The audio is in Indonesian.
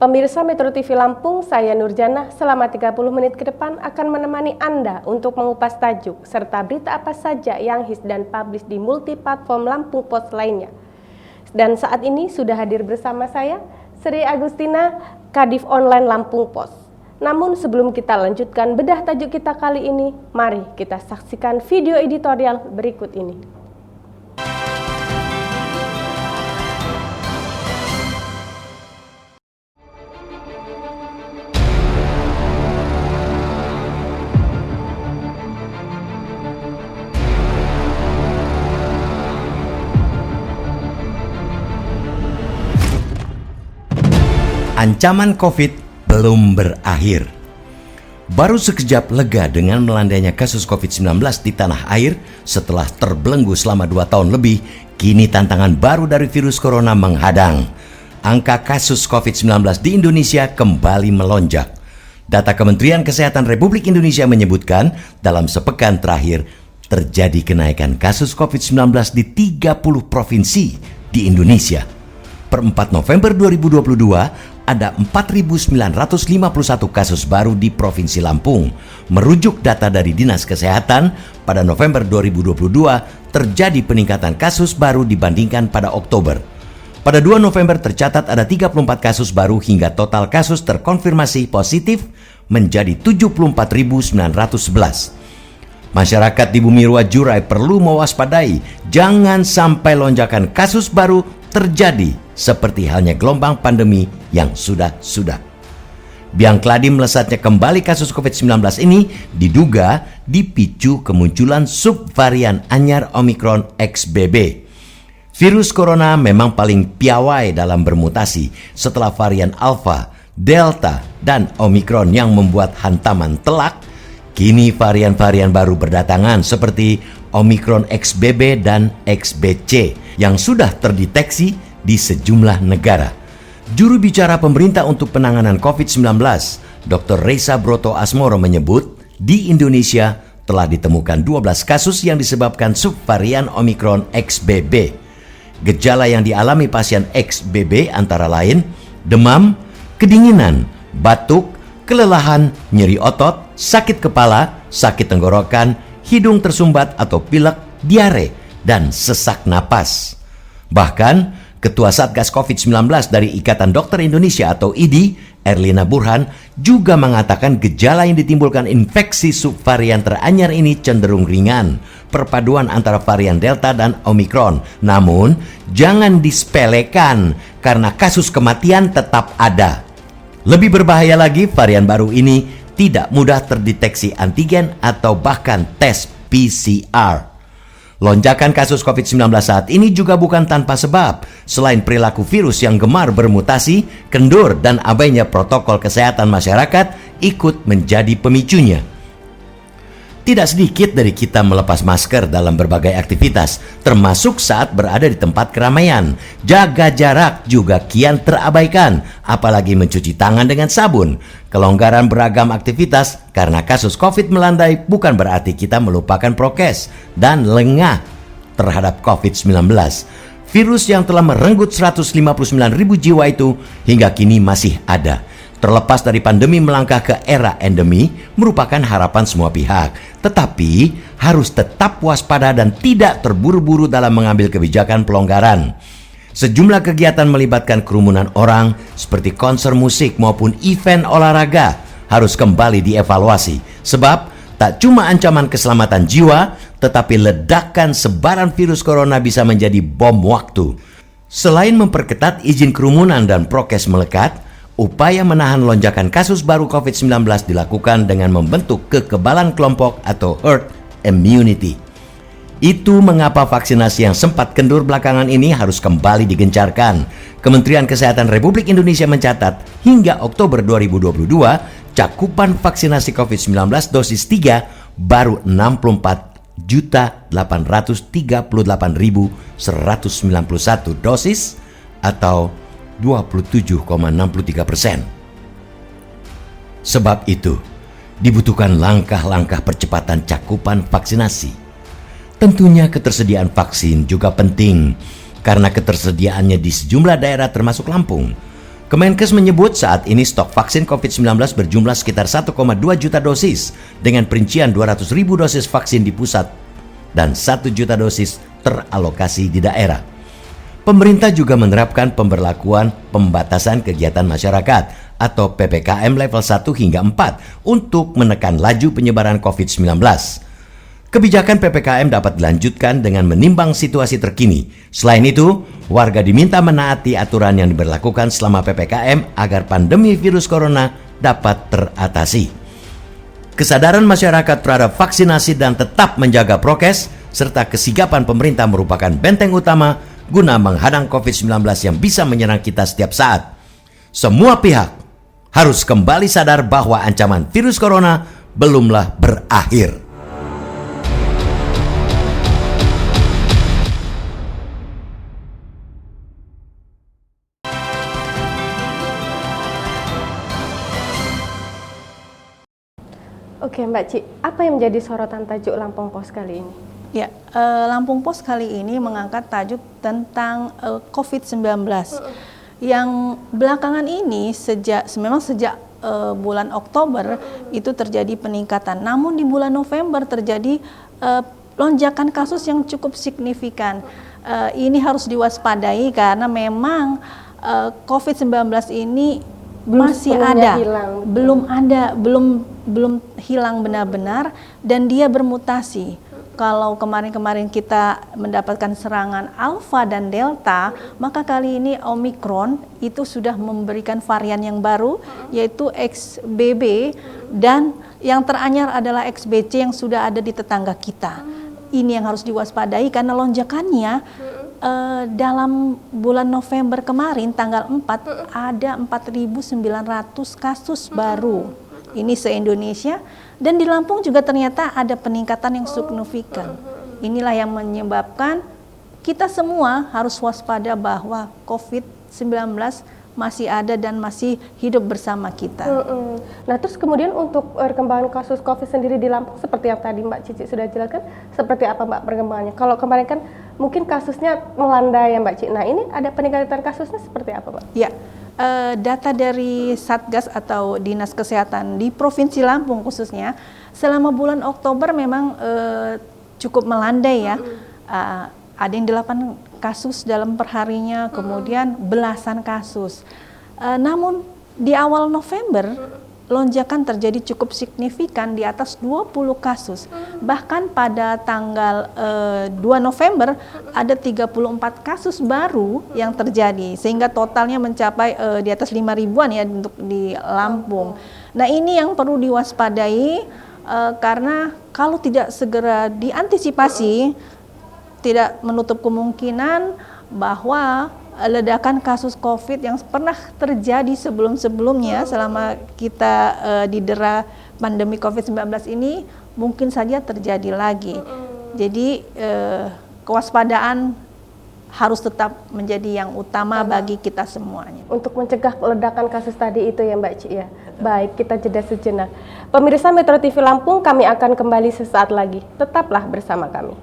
Pemirsa Metro TV Lampung, saya Nurjana selama 30 menit ke depan akan menemani Anda untuk mengupas tajuk serta berita apa saja yang hits dan publish di multiplatform Lampung Post lainnya. Dan saat ini sudah hadir bersama saya, Sri Agustina, Kadif Online Lampung Post. Namun sebelum kita lanjutkan bedah tajuk kita kali ini, mari kita saksikan video editorial berikut ini. Ancaman COVID belum berakhir. Baru sekejap lega dengan melandainya kasus COVID-19 di tanah air setelah terbelenggu selama 2 tahun lebih, kini tantangan baru dari virus corona menghadang. Angka kasus COVID-19 di Indonesia kembali melonjak. Data Kementerian Kesehatan Republik Indonesia menyebutkan dalam sepekan terakhir terjadi kenaikan kasus COVID-19 di 30 provinsi di Indonesia. Per 4 November 2022, ada 4.951 kasus baru di Provinsi Lampung. Merujuk data dari Dinas Kesehatan, pada November 2022 terjadi peningkatan kasus baru dibandingkan pada Oktober. Pada 2 November tercatat ada 34 kasus baru hingga total kasus terkonfirmasi positif menjadi 74.911. Masyarakat di Bumi Ruwajurai perlu mewaspadai jangan sampai lonjakan kasus baru terjadi seperti halnya gelombang pandemi yang sudah-sudah. Biang keladi melesatnya kembali kasus COVID-19 ini diduga dipicu kemunculan subvarian anyar Omicron XBB. Virus corona memang paling piawai dalam bermutasi setelah varian Alpha, Delta, dan Omicron yang membuat hantaman telak. Kini varian-varian baru berdatangan seperti Omicron XBB dan XBC yang sudah terdeteksi di sejumlah negara. Juru bicara pemerintah untuk penanganan COVID-19, Dr. Reza Broto Asmoro menyebut di Indonesia telah ditemukan 12 kasus yang disebabkan subvarian Omicron XBB. Gejala yang dialami pasien XBB antara lain demam, kedinginan, batuk, kelelahan, nyeri otot, sakit kepala, sakit tenggorokan, hidung tersumbat atau pilek, diare, dan sesak napas. Bahkan, Ketua Satgas COVID-19 dari Ikatan Dokter Indonesia atau IDI, Erlina Burhan, juga mengatakan gejala yang ditimbulkan infeksi subvarian teranyar ini cenderung ringan, perpaduan antara varian Delta dan Omicron. Namun, jangan disepelekan karena kasus kematian tetap ada. Lebih berbahaya lagi, varian baru ini tidak mudah terdeteksi antigen atau bahkan tes PCR. Lonjakan kasus COVID-19 saat ini juga bukan tanpa sebab. Selain perilaku virus yang gemar bermutasi, kendur dan abainya protokol kesehatan masyarakat ikut menjadi pemicunya. Tidak sedikit dari kita melepas masker dalam berbagai aktivitas, termasuk saat berada di tempat keramaian. Jaga jarak juga kian terabaikan, apalagi mencuci tangan dengan sabun. Kelonggaran beragam aktivitas karena kasus COVID melandai bukan berarti kita melupakan prokes dan lengah terhadap COVID-19. Virus yang telah merenggut 159.000 jiwa itu hingga kini masih ada. Terlepas dari pandemi melangkah ke era endemi merupakan harapan semua pihak. Tetapi harus tetap waspada dan tidak terburu-buru dalam mengambil kebijakan pelonggaran. Sejumlah kegiatan melibatkan kerumunan orang seperti konser musik maupun event olahraga harus kembali dievaluasi. Sebab tak cuma ancaman keselamatan jiwa, tetapi ledakan sebaran virus corona bisa menjadi bom waktu. Selain memperketat izin kerumunan dan prokes melekat, upaya menahan lonjakan kasus baru COVID-19 dilakukan dengan membentuk kekebalan kelompok atau herd immunity. Itu mengapa vaksinasi yang sempat kendur belakangan ini harus kembali digencarkan. Kementerian Kesehatan Republik Indonesia mencatat hingga Oktober 2022, cakupan vaksinasi COVID-19 dosis 3 baru 64.838.191 dosis atau 27,63%. Sebab itu, dibutuhkan langkah-langkah percepatan cakupan vaksinasi. Tentunya ketersediaan vaksin juga penting, karena ketersediaannya di sejumlah daerah termasuk Lampung Kemenkes menyebut saat ini stok vaksin COVID-19 berjumlah sekitar 1,2 juta dosis dengan perincian 200.000 dosis vaksin di pusat dan 1 juta dosis teralokasi di daerah. Pemerintah juga menerapkan pemberlakuan pembatasan kegiatan masyarakat atau PPKM level 1 hingga 4 untuk menekan laju penyebaran COVID-19. Kebijakan PPKM dapat dilanjutkan dengan menimbang situasi terkini. Selain itu, warga diminta menaati aturan yang diberlakukan selama PPKM agar pandemi virus corona dapat teratasi. Kesadaran masyarakat terhadap vaksinasi dan tetap menjaga prokes, serta kesigapan pemerintah merupakan benteng utama guna menghadang COVID-19 yang bisa menyerang kita setiap saat. Semua pihak harus kembali sadar bahwa ancaman virus corona belumlah berakhir. Oke Mbak Ci, apa yang menjadi sorotan tajuk Lampung Pos kali ini? Ya, Lampung Pos kali ini mengangkat tajuk tentang COVID-19 yang belakangan ini memang sejak bulan Oktober itu terjadi peningkatan. Namun di bulan November terjadi lonjakan kasus yang cukup signifikan. Ini harus diwaspadai karena memang COVID-19 ini masih ada, belum hilang benar-benar, dan dia bermutasi. Kalau kemarin-kemarin kita mendapatkan serangan Alpha dan Delta, maka kali ini Omicron itu sudah memberikan varian yang baru, yaitu XBB, dan yang teranyar adalah XBC yang sudah ada di tetangga kita. Ini yang harus diwaspadai karena lonjakannya dalam bulan November kemarin tanggal 4 ada 4.900 kasus baru. Ini se-Indonesia, dan di Lampung juga ternyata ada peningkatan yang signifikan. Inilah yang menyebabkan kita semua harus waspada bahwa COVID-19 masih ada dan masih hidup bersama kita. Nah, terus kemudian untuk perkembangan kasus COVID sendiri di Lampung seperti yang tadi Mbak Cici sudah jelaskan, seperti apa Mbak perkembangannya? Kalau kemarin kan mungkin kasusnya melandai ya Mbak Cici. Nah, ini ada peningkatan kasusnya seperti apa Mbak? Ya, data dari Satgas atau Dinas Kesehatan di Provinsi Lampung khususnya, selama bulan Oktober memang cukup melandai ya. Ada yang 8 kasus dalam perharinya, kemudian belasan kasus. Namun di awal November lonjakan terjadi cukup signifikan di atas 20 kasus. Bahkan pada tanggal 2 November ada 34 kasus baru yang terjadi, sehingga totalnya mencapai di atas 5 ribuan ya untuk di Lampung. Nah, ini yang perlu diwaspadai karena kalau tidak segera diantisipasi, tidak menutup kemungkinan bahwa ledakan kasus COVID yang pernah terjadi sebelum-sebelumnya selama kita didera pandemi COVID-19 ini mungkin saja terjadi lagi. Jadi kewaspadaan harus tetap menjadi yang utama bagi kita semuanya. Untuk mencegah ledakan kasus tadi itu ya Mbak Ci ya. Baik, kita jeda sejenak. Pemirsa Metro TV Lampung, kami akan kembali sesaat lagi. Tetaplah bersama kami.